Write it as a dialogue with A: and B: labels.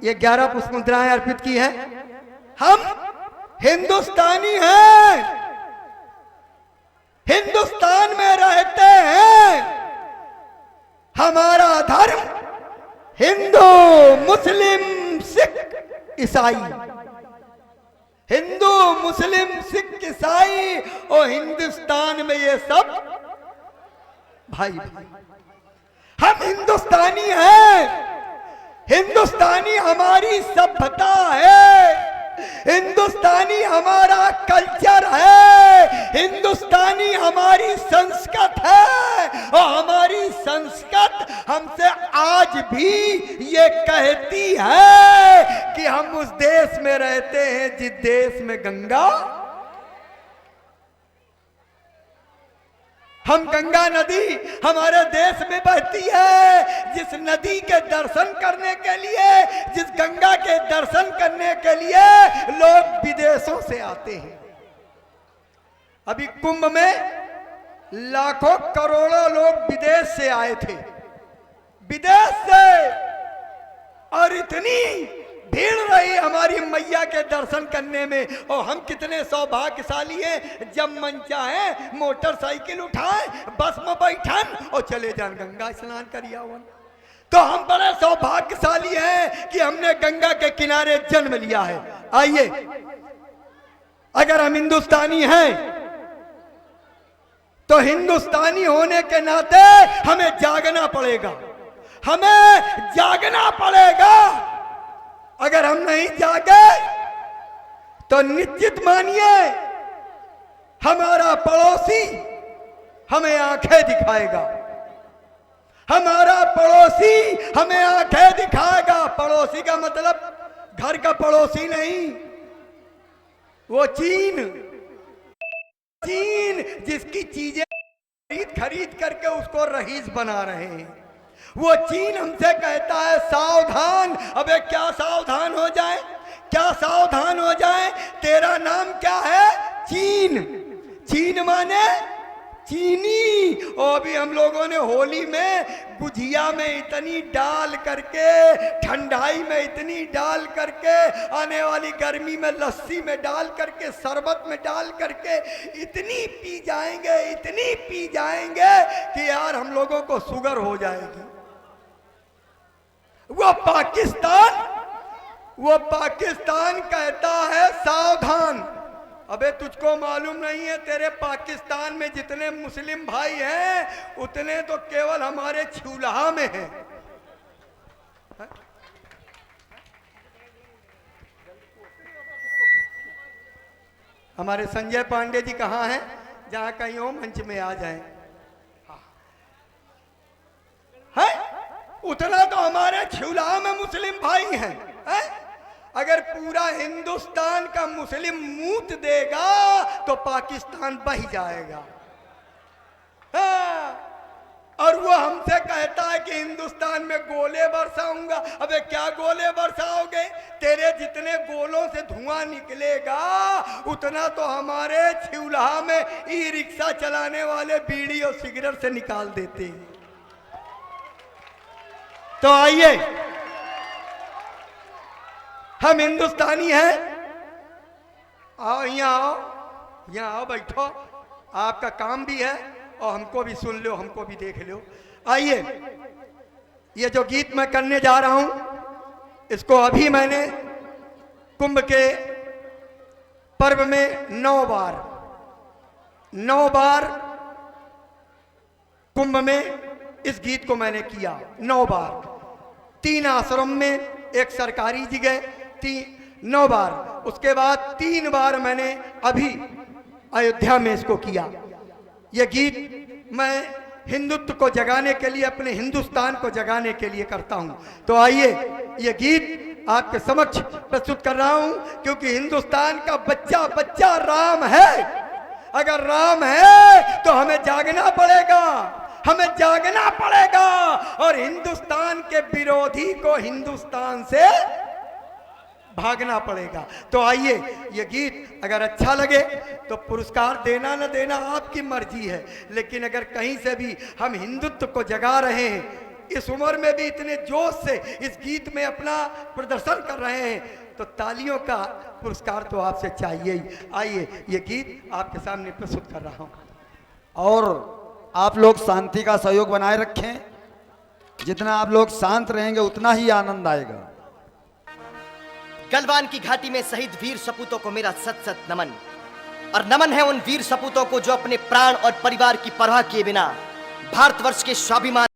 A: ये 11 पुष्पमुद्राएं अर्पित की है। हम हिंदुस्तानी हैं, हिंदुस्तान में रहते हैं। हमारा धर्म हिंदू, मुस्लिम, सिख, ईसाई, हिंदू, मुस्लिम, सिख, ईसाई और हिंदुस्तान में ये सब भाई भाई। हम हिंदुस्तानी हैं, हिंदुस्तानी हमारी सभ्यता है, हिंदुस्तानी हमारा कल्चर है, हिंदुस्तानी हमारी संस्कृत है और हमारी संस्कृत हमसे आज भी ये कहती है कि हम उस देश में रहते हैं जिस देश में गंगा, हम गंगा नदी हमारे देश में बहती है, जिस नदी के दर्शन करने के लिए, जिस गंगा के दर्शन करने के लिए लोग विदेशों से आते हैं। अभी कुंभ में लाखों करोड़ों लोग विदेश से आए थे, विदेश से, और इतनी भीड़ रही हमारी मैया के दर्शन करने में। और हम कितने सौभाग्यशाली हैं, जब मन चाहे मोटरसाइकिल उठाएं, बस में बैठन और चले जान गंगा स्नान करिया। तो हम बड़े सौभाग्यशाली हैं कि हमने गंगा के किनारे जन्म लिया है। आइए, अगर हम हिंदुस्तानी हैं तो हिंदुस्तानी होने के नाते हमें जागना पड़ेगा, हमें जागना पड़ेगा। अगर हम नहीं जागे तो निश्चित मानिए हमारा पड़ोसी हमें आंखें दिखाएगा, हमारा पड़ोसी हमें आंखें दिखाएगा। पड़ोसी का मतलब घर का पड़ोसी नहीं, वो चीन, चीन जिसकी चीजें खरीद खरीद करके उसको रईस बना रहे हैं, वो चीन हमसे कहता है सावधान। अबे क्या सावधान हो जाए, क्या सावधान हो जाए? तेरा नाम क्या है? चीन। चीन माने चीनी। और अभी हम लोगों ने होली में गुजिया में इतनी डाल करके, ठंडाई में इतनी डाल करके, आने वाली गर्मी में लस्सी में डाल करके, शरबत में डाल करके इतनी पी जाएंगे, इतनी पी जाएंगे कि यार हम लोगों को शुगर हो जाएगी। वो पाकिस्तान कहता है सावधान। अबे तुझको मालूम नहीं है, तेरे पाकिस्तान में जितने मुस्लिम भाई हैं उतने तो केवल हमारे छिउलहा में हैं। हमारे संजय पांडे जी कहाँ हैं? जहां कहीं हो मंच में आ जाएं। है? उतना तो हमारे छिउलहा में मुस्लिम भाई हैं। है? अगर पूरा हिंदुस्तान का मुस्लिम मूत देगा तो पाकिस्तान बह जाएगा। हाँ। और वो हमसे कहता है कि हिंदुस्तान में गोले बरसाऊंगा। अबे क्या गोले बरसाओगे? तेरे जितने गोलों से धुआं निकलेगा उतना तो हमारे छिउलहा में ई रिक्शा चलाने वाले बीड़ी और सिगरेट से निकाल देते हैं। तो आइए, हम हिंदुस्तानी हैं। आओ यहाँ आओ, यहाँ आओ, बैठो। आपका काम भी है और हमको भी सुन लो, हमको भी देख लो। आइए, ये जो गीत मैं करने जा रहा हूं इसको अभी मैंने कुंभ के पर्व में 9 बार कुंभ में इस गीत को मैंने किया। 9 बार 3 आश्रम में, एक सरकारी जगह, 9 बार। उसके बाद 3 बार मैंने अभी अयोध्या में इसको किया। यह गीत मैं हिंदुत्व को जगाने के लिए, अपने हिंदुस्तान को जगाने के लिए करता हूं। तो आइए, यह गीत आपके समक्ष प्रस्तुत कर रहा हूं क्योंकि हिंदुस्तान का बच्चा बच्चा राम है। अगर राम है तो हमें जागना पड़ेगा, हमें जागना पड़ेगा और हिंदुस्तान के विरोधी को हिंदुस्तान से भागना पड़ेगा। तो आइए, ये गीत अगर अच्छा लगे तो पुरस्कार देना न देना आपकी मर्जी है, लेकिन अगर कहीं से भी हम हिंदुत्व को जगा रहे हैं, इस उम्र में भी इतने जोश से इस गीत में अपना प्रदर्शन कर रहे हैं, तो तालियों का पुरस्कार तो आपसे चाहिए ही। आइए ये गीत आपके सामने प्रस्तुत कर रहा हूं।
B: और आप लोग शांति का सहयोग बनाए रखें। जितना आप लोग शांत रहेंगे उतना ही आनंद आएगा।
C: गलवान की घाटी में शहीद वीर सपूतों को मेरा सत सत नमन, और नमन है उन वीर सपूतों को जो अपने प्राण और परिवार की परवाह किए बिना भारतवर्ष के स्वाभिमान